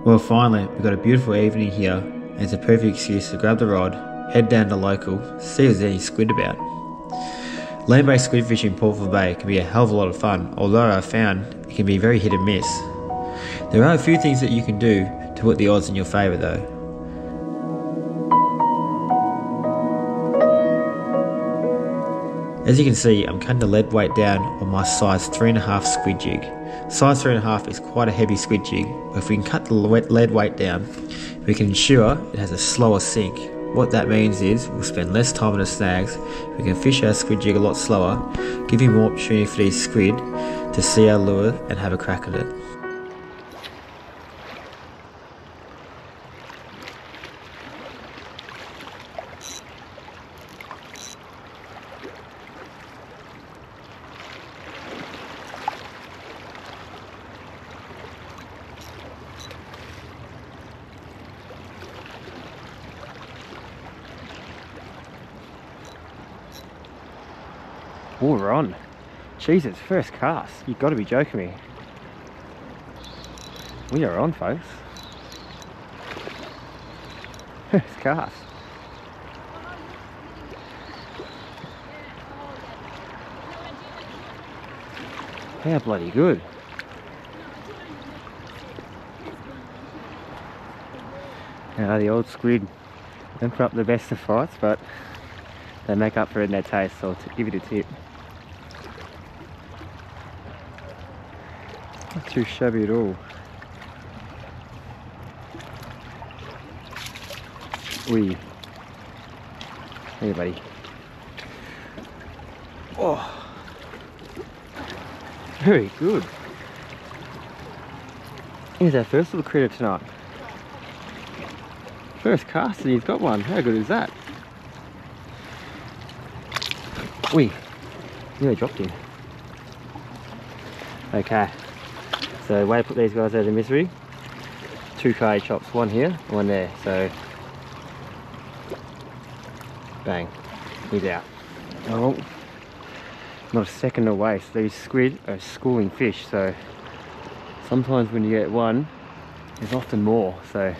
Well, finally, we've got a beautiful evening here, and it's a perfect excuse to grab the rod, head down to local, see if there's any squid about. Land-based squid fishing in Portland Bay can be a hell of a lot of fun, although I've found it can be very hit and miss. There are a few things that you can do to put the odds in your favour though. As you can see, I'm cutting the lead weight down on my size 3.5 squid jig. Size 3.5 is quite a heavy squid jig, but if we can cut the lead weight down, we can ensure it has a slower sink. What that means is we'll spend less time on the snags, we can fish our squid jig a lot slower, giving more opportunity for these squid to see our lure and have a crack at it. Oh, we're on. Jesus, first cast. You've got to be joking me. We are on, folks. First cast. How bloody good. Now, the old squid don't put up the best of fights, but they make up for it in their taste, so I'll give it a tip. Not too shabby at all. Wee. Hey buddy. Oh, very good. Here's our first little critter tonight. First cast and he's got one. How good is that? Wee. Nearly dropped him. Okay. So way to put these guys out of misery. 2 K chops, one here, one there. So bang, he's out. Oh, not a second to waste. These squid are schooling fish, so sometimes when you get one, there's often more. So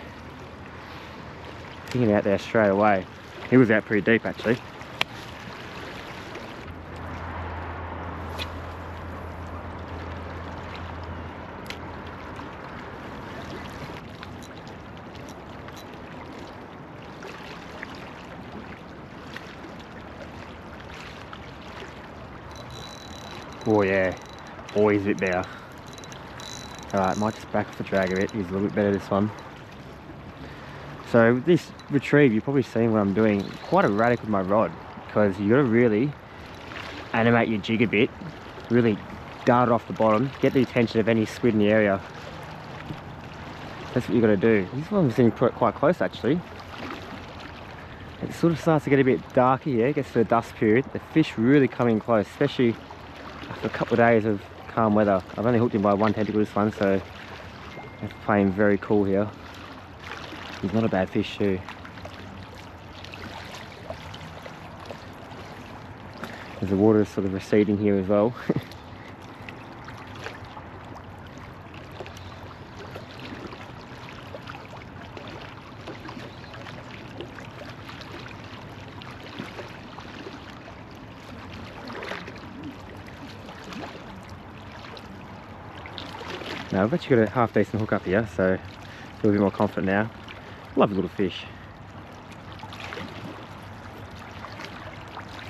getting out there straight away. He was out pretty deep actually. Oh yeah, always a bit better. Alright, might just back off the drag a bit. He's a little bit better this one. So with this retrieve, you've probably seen what I'm doing. Quite erratic with my rod, because you got to really animate your jig a bit, really dart it off the bottom, get the attention of any squid in the area. That's what you got to do. This one's getting quite close actually. It sort of starts to get a bit darker here, gets to the dusk period. The fish really coming close, especially after a couple of days of calm weather. I've only hooked him by one tentacle this one, so I'm playing very cool here. He's not a bad fish too. As the water is sort of receding here as well. Now I've actually got a half decent hook up here, so I feel a bit more confident now. Lovely little fish.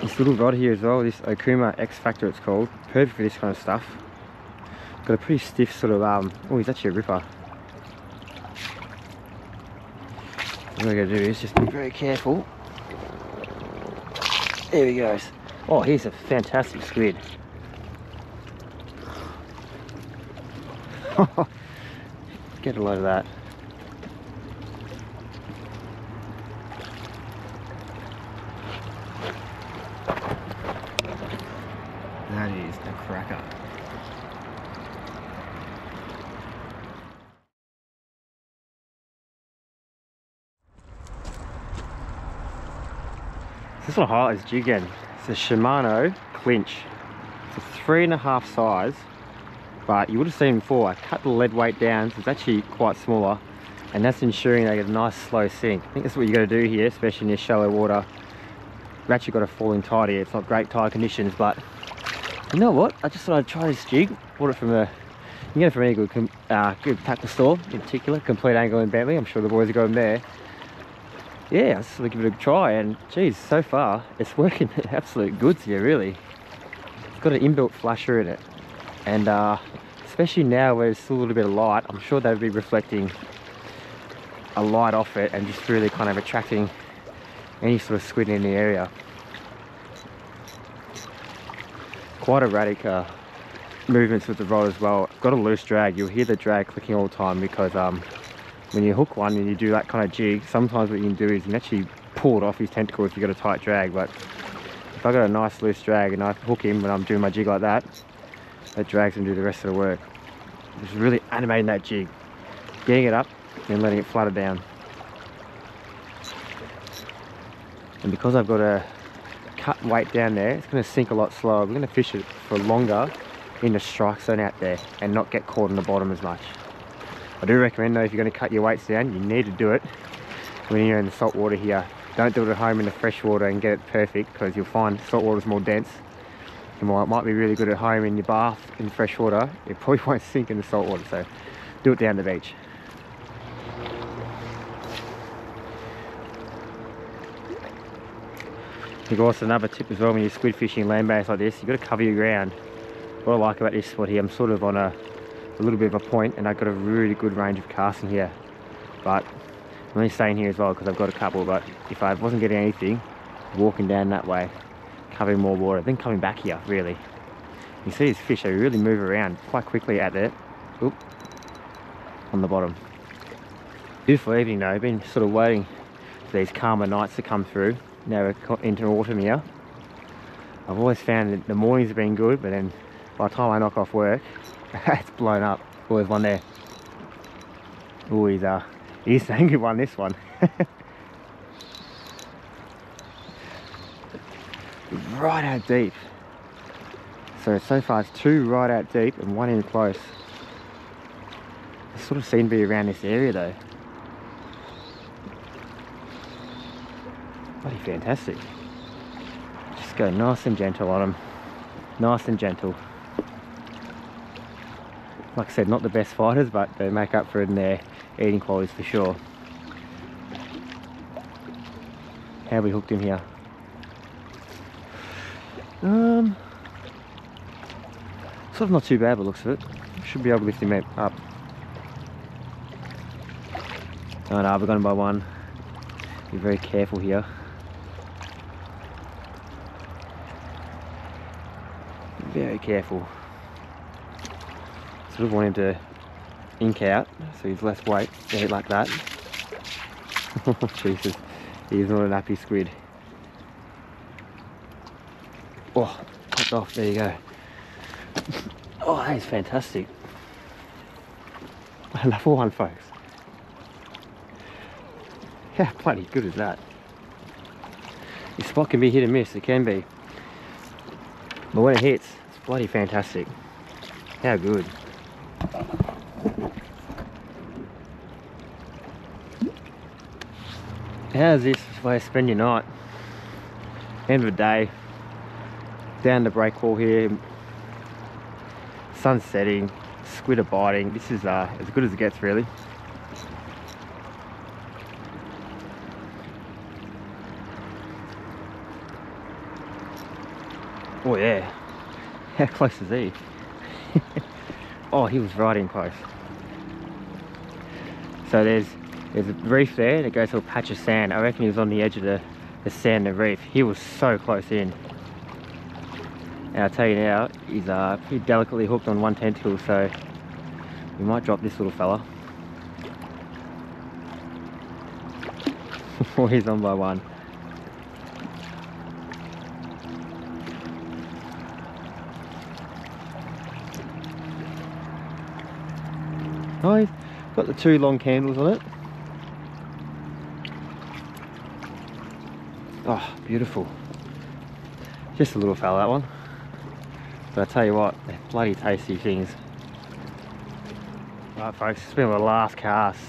This little rod here as well, this Okuma X Factor it's called, perfect for this kind of stuff. Got a pretty stiff sort of, oh he's actually a ripper. What we're going to do is just be very careful. There he goes. Oh, here's a fantastic squid. Get a load of that. That is a cracker. This one highlights jig again. It's a Shimano clinch. It's a 3.5 size, but you would have seen before I cut the lead weight down, so it's actually quite smaller. and that's ensuring they get a nice slow sink. I think that's what you got to do here, especially in this shallow water. We've actually got a falling tide here. It's not great tide conditions, but you know what? I just thought I'd try this jig. Bought it from you can get it from any good tackle store, in particular, Complete Angle in Bentley. I'm sure the boys are going there. Yeah, I just thought I'd give it a try, and geez, so far it's working absolute goods here, really. It's got an inbuilt flasher in it, and especially now where there's still a little bit of light, I'm sure they'll be reflecting a light off it and just really kind of attracting any sort of squid in the area. Quite erratic movements with the rod as well. Got a loose drag. You'll hear the drag clicking all the time because when you hook one and you do that kind of jig, sometimes what you can do is you can actually pull it off his tentacle if you've got a tight drag. But if I got a nice loose drag and I hook him when I'm doing my jig like that, that drag's gonna do the rest of the work. Just really animating that jig, getting it up and letting it flutter down. And because I've got a cut weight down there, it's going to sink a lot slower. We're going to fish it for longer in the strike zone out there and not get caught in the bottom as much. I do recommend though, if you're going to cut your weights down, you need to do it when you're in the salt water here. Don't do it at home in the fresh water and get it perfect, because you'll find salt water is more dense. And while it might be really good at home in your bath in fresh water, it probably won't sink in the salt water, so do it down the beach. You've also another tip as well when you're squid fishing land-based like this, you've got to cover your ground. What I like about this spot here, I'm sort of on a little bit of a point, and I've got a really good range of casting here. But I'm only staying here as well because I've got a couple, but if I wasn't getting anything, walking down that way, covering more water, then coming back here, really. You see these fish, they really move around quite quickly out there. Oop, on the bottom. Beautiful evening though, I've been sort of waiting for these calmer nights to come through. Now we're into autumn here. I've always found that the mornings have been good, but then by the time I knock off work, it's blown up. Oh, there's one there. Oh, he's an angry one, this one. Right out deep. So far it's 2 right out deep and 1 in close. They sort of seem to be around this area though. Bloody fantastic. Just go nice and gentle on them. Nice and gentle. Like I said, not the best fighters, but they make up for it in their eating qualities for sure. How have we hooked him here? Sort of not too bad by the looks of it. Should be able to lift him up. Oh no, we've got him by 1. Be very careful here. Very careful. Sort of want him to ink out so he's less weight. Yeah, like that. Oh Jesus, he's not an happy squid. Oh, popped off, there you go. Oh, that is fantastic. Level 1, folks. How bloody good is that? This spot can be hit and miss, it can be. But when it hits, it's bloody fantastic. How good. How's this way to spend your night? End of the day. Down the breakwall here. Sun setting. Squid are biting. This is as good as it gets, really. Oh yeah. How close is he? Oh, he was right in close. So there's a reef there and it goes to a patch of sand. I reckon he was on the edge of the sand and reef. He was so close in. And I'll tell you now, he's pretty delicately hooked on 1 tentacle, so we might drop this little fella. Oh, he's on by 1. Oh, he's got the 2 long candles on it. Oh, beautiful. Just a little fella, that one. But I tell you what, they're bloody tasty things. Right folks, it's been the last cast.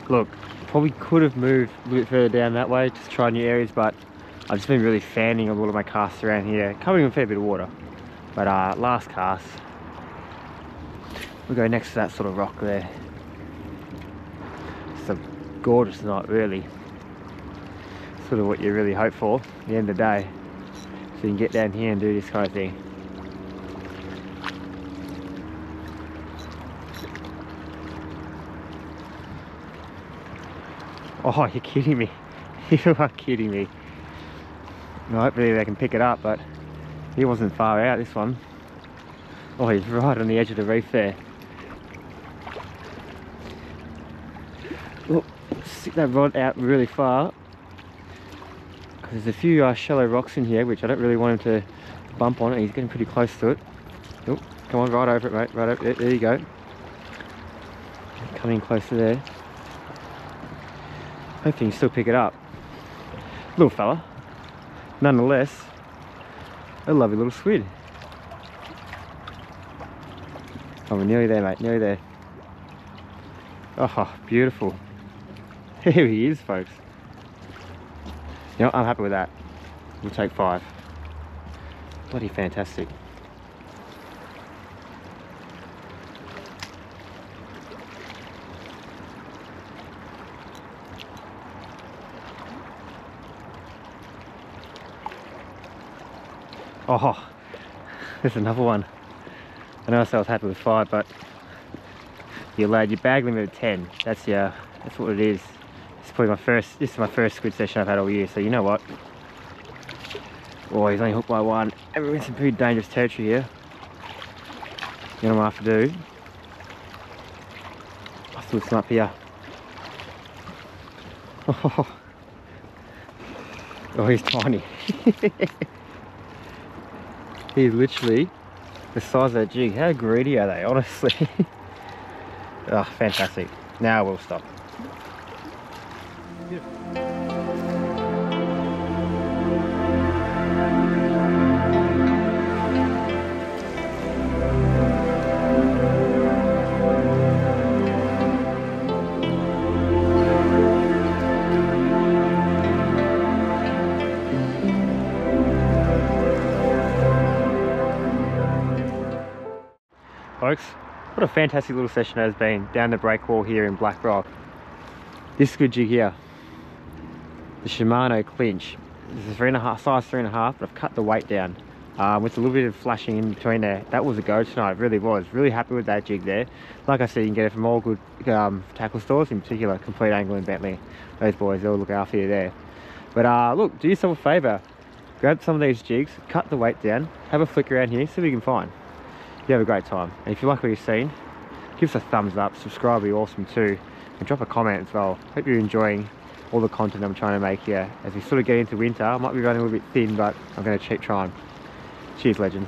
Look, probably could have moved a little bit further down that way to try new areas, but I've just been really fanning a lot of my casts around here, covering a fair bit of water. But last cast, we'll go next to that sort of rock there. It's a gorgeous night, really. Sort of what you really hope for at the end of the day. So you can get down here and do this kind of thing. Oh, you're kidding me. You are kidding me. No, hopefully they can pick it up, but he wasn't far out, this one. Oh, he's right on the edge of the reef there. Look, stick that rod out really far. Because there's a few shallow rocks in here, which I don't really want him to bump on it. He's getting pretty close to it. Oh, come on, right over it, mate. Right over it. There you go. Coming closer there. Hopefully you can still pick it up. Little fella. Nonetheless, a lovely little squid. Oh, we're nearly there, mate. Nearly there. Oh, beautiful. Here he is, folks. You know, I'm happy with that. We'll take 5. Bloody fantastic. Oh, there's another one. I know I said I was happy with 5, but you lad, your bag limit of 10. That's what it is. This is my first squid session I've had all year, so you know what? Oh, he's only hooked by 1. And we're in some pretty dangerous territory here. You know what I have to do? I'll switch him up here. Oh, he's tiny. He's literally the size of that jig. How greedy are they, honestly? Oh, fantastic. Now we'll stop. Folks, what a fantastic little session it has been down the breakwall here in Black Rock. This squid jig here, the Shimano clinch. This is size 3.5, but I've cut the weight down with a little bit of flashing in between there. That was a go tonight, it really was. Really happy with that jig there. Like I said, you can get it from all good tackle stores, in particular Complete Angle and Bentley. Those boys, they'll look after you there. But look, do yourself a favour. Grab some of these jigs, cut the weight down, have a flick around here, see what you can find. You have a great time. And if you like what you've seen, give us a thumbs up, subscribe would be awesome too, and drop a comment as well. Hope you're enjoying all the content I'm trying to make here. As we sort of get into winter, I might be running a little bit thin, but I'm going to keep trying. Cheers, legends.